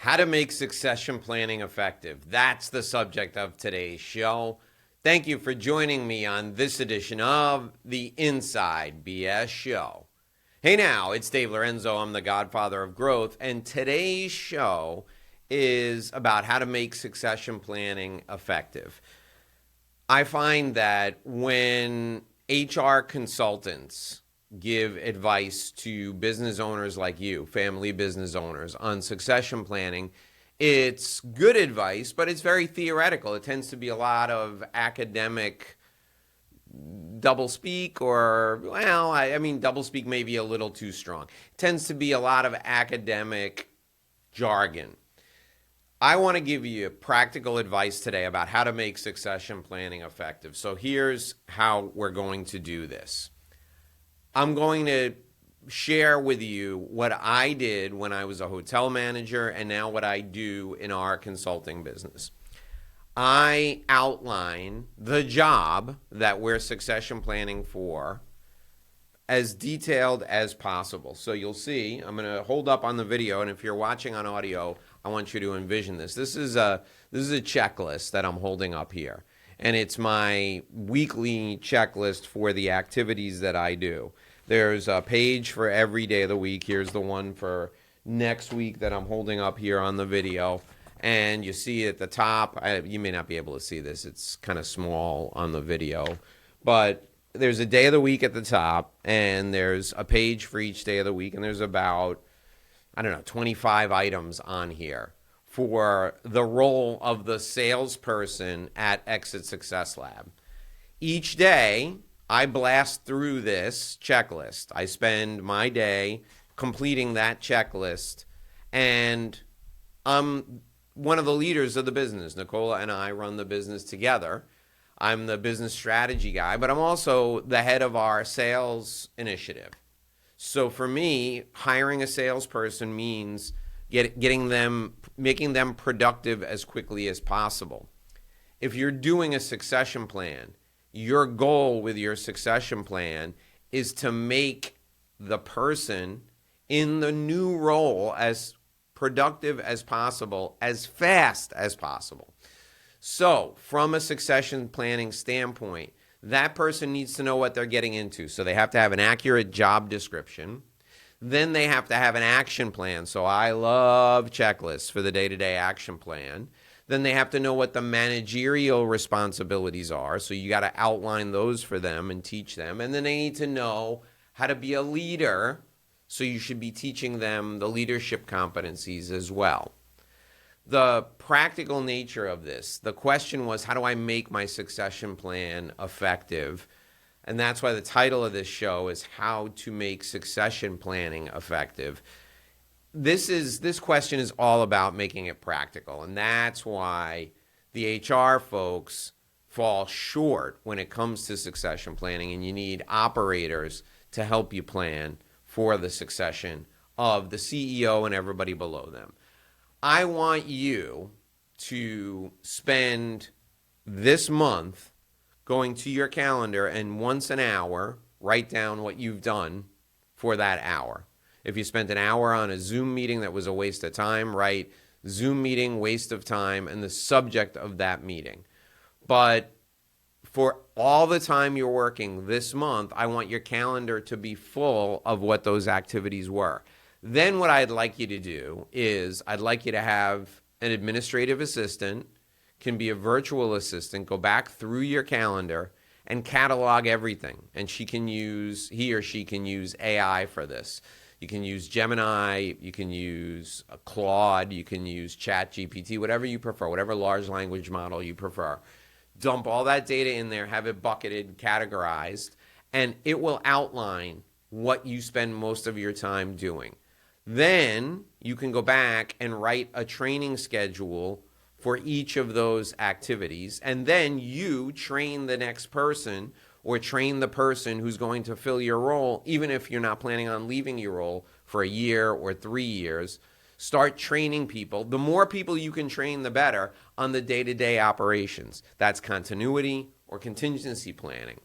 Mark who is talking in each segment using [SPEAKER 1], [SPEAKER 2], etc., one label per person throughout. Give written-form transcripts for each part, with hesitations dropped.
[SPEAKER 1] How to make succession planning effective. That's the subject of today's show. Thank you for joining me on this edition of the Inside BS Show. Hey now, it's Dave Lorenzo. I'm the godfather of growth, and today's show is about how to make succession planning effective. I find that when HR consultants give advice to business owners like you, family business owners, on succession planning, it's good advice, but it's very theoretical. It tends to be a lot of academic doublespeak, or, well, I mean, doublespeak may be a little too strong. It tends to be a lot of academic jargon. I want to give you practical advice today about how to make succession planning effective. So here's how we're going to do this. I'm going to share with you what I did when I was a hotel manager and now what I do in our consulting business. I outline the job that we're succession planning for as detailed as possible. So you'll see, I'm going to hold up on the video, and if you're watching on audio, I want you to envision this. This is a checklist that I'm holding up here, and it's my weekly checklist for the activities that I do. There's a page for every day of the week. Here's the one for next week that I'm holding up here on the video. And you see at the top, you may not be able to see this. It's kind of small on the video. But there's a day of the week at the top, and there's a page for each day of the week. And there's about, 25 items on here for the role of the salesperson at Exit Success Lab. Each day, I blast through this checklist. I spend my day completing that checklist, and I'm one of the leaders of the business. Nicola and I run the business together. I'm the business strategy guy, but I'm also the head of our sales initiative. So for me, hiring a salesperson means making them productive as quickly as possible. If you're doing a succession plan, your goal with your succession plan is to make the person in the new role as productive as possible, as fast as possible. So, from a succession planning standpoint, that person needs to know what they're getting into. So they have to have an accurate job description. Then they have to have an action plan. So I love checklists for the day-to-day action plan. Then they have to know what the managerial responsibilities are. So you got to outline those for them and teach them. And then they need to know how to be a leader. So you should be teaching them the leadership competencies as well. The practical nature of this, the question was, how do I make my succession plan effective? And that's why the title of this show is How to Make Succession Planning Effective. This question is all about making it practical, and that's why the HR folks fall short when it comes to succession planning, and you need operators to help you plan for the succession of the CEO and everybody below them. I want you to spend this month going to your calendar and once an hour, write down what you've done for that hour. If you spent an hour on a Zoom meeting that was a waste of time, write Zoom meeting, waste of time, and the subject of that meeting. But for all the time you're working this month, I want your calendar to be full of what those activities were. Then what I'd like you to do is I'd like you to have an administrative assistant, can be a virtual assistant, go back through your calendar and catalog everything. And he or she can use AI for this. You can use Gemini, you can use Claude, you can use ChatGPT, whatever you prefer, whatever large language model you prefer. Dump all that data in there, have it bucketed, categorized, and it will outline what you spend most of your time doing. Then you can go back and write a training schedule for each of those activities, and then you train the next person or train the person who's going to fill your role, even if you're not planning on leaving your role for a year or 3 years. Start training people. The more people you can train, the better on the day-to-day operations. That's continuity or contingency planning.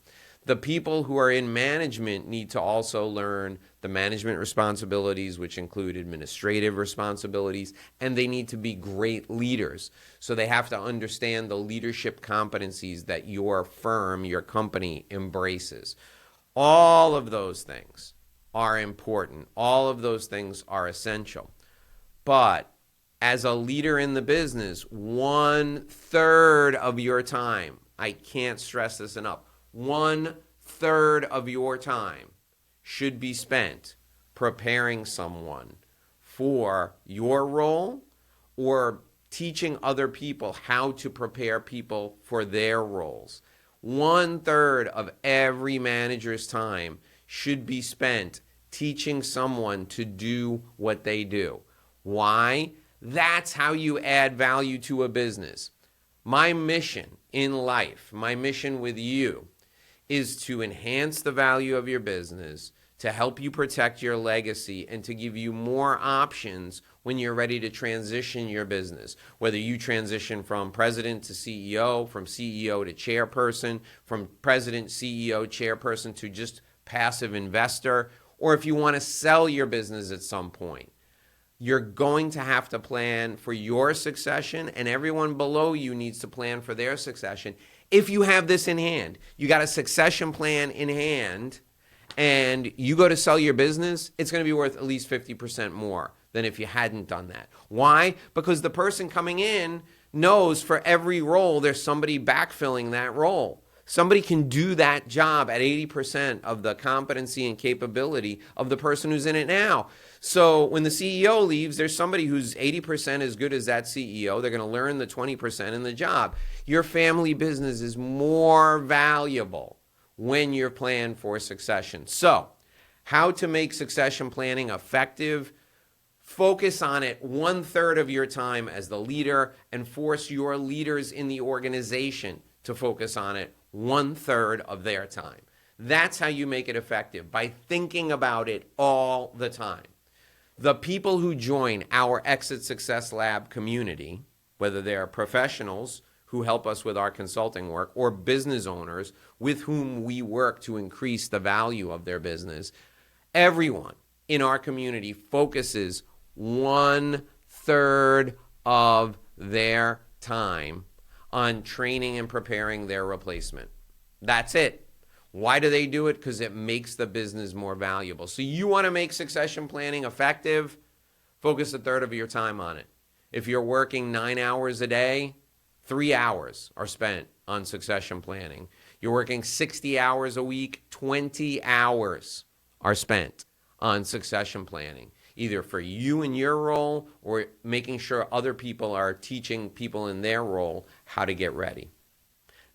[SPEAKER 1] The people who are in management need to also learn the management responsibilities, which include administrative responsibilities, and they need to be great leaders. So they have to understand the leadership competencies that your firm, your company embraces. All of those things are important. All of those things are essential. But as a leader in the business, 1/3 of your time, I can't stress this enough, 1/3 of your time should be spent preparing someone for your role or teaching other people how to prepare people for their roles. 1/3 of every manager's time should be spent teaching someone to do what they do. Why? That's how you add value to a business. My mission in life, my mission with you, is to enhance the value of your business, to help you protect your legacy, and to give you more options when you're ready to transition your business. Whether you transition from president to CEO, from CEO to chairperson, from president, CEO, chairperson to just passive investor, or if you want to sell your business at some point. You're going to have to plan for your succession, and everyone below you needs to plan for their succession. If you have this in hand, you got a succession plan in hand, and you go to sell your business, it's going to be worth at least 50% more than if you hadn't done that. Why? Because the person coming in knows for every role, there's somebody backfilling that role. Somebody can do that job at 80% of the competency and capability of the person who's in it now. So when the CEO leaves, there's somebody who's 80% as good as that CEO. They're going to learn the 20% in the job. Your family business is more valuable when you're planning for succession. So how to make succession planning effective? Focus on it 1/3 of your time as the leader, and force your leaders in the organization to focus on it 1/3 of their time. That's how you make it effective, by thinking about it all the time. The people who join our Exit Success Lab community, whether they're professionals who help us with our consulting work or business owners with whom we work to increase the value of their business, everyone in our community focuses 1/3 of their time on training and preparing their replacement. That's it. Why do they do it? Because it makes the business more valuable. So you want to make succession planning effective? Focus 1/3 of your time on it. If you're working 9 hours a day, 3 hours are spent on succession planning. You're working 60 hours a week, 20 hours are spent on succession planning, either for you in your role or making sure other people are teaching people in their role how to get ready.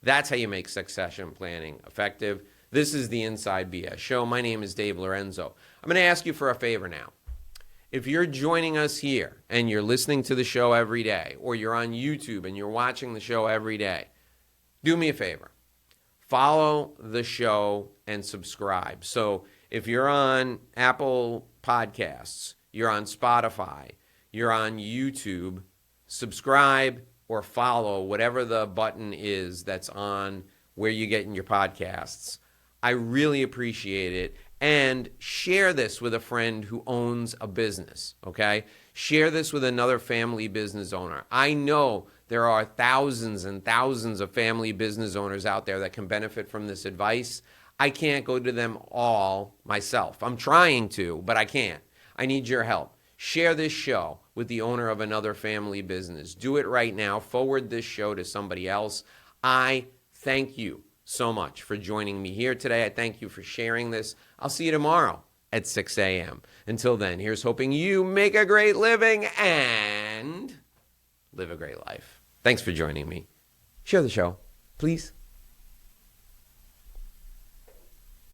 [SPEAKER 1] That's how you make succession planning effective. This is the Inside BS Show. My name is Dave Lorenzo. I'm going to ask you for a favor now. If you're joining us here and you're listening to the show every day, or you're on YouTube and you're watching the show every day, do me a favor. Follow the show and subscribe. So if you're on Apple Podcasts, you're on Spotify, you're on YouTube, subscribe or follow whatever the button is that's on where you're getting your podcasts. I really appreciate it. And share this with a friend who owns a business, okay? Share this with another family business owner. I know there are thousands and thousands of family business owners out there that can benefit from this advice. I can't go to them all myself. I'm trying to, but I can't. I need your help. Share this show with the owner of another family business. Do it right now. Forward this show to somebody else. I thank you so much for joining me here today. I thank you for sharing this. I'll see you tomorrow at 6 a.m. Until then, here's hoping you make a great living and live a great life. Thanks for joining me. Share the show, please.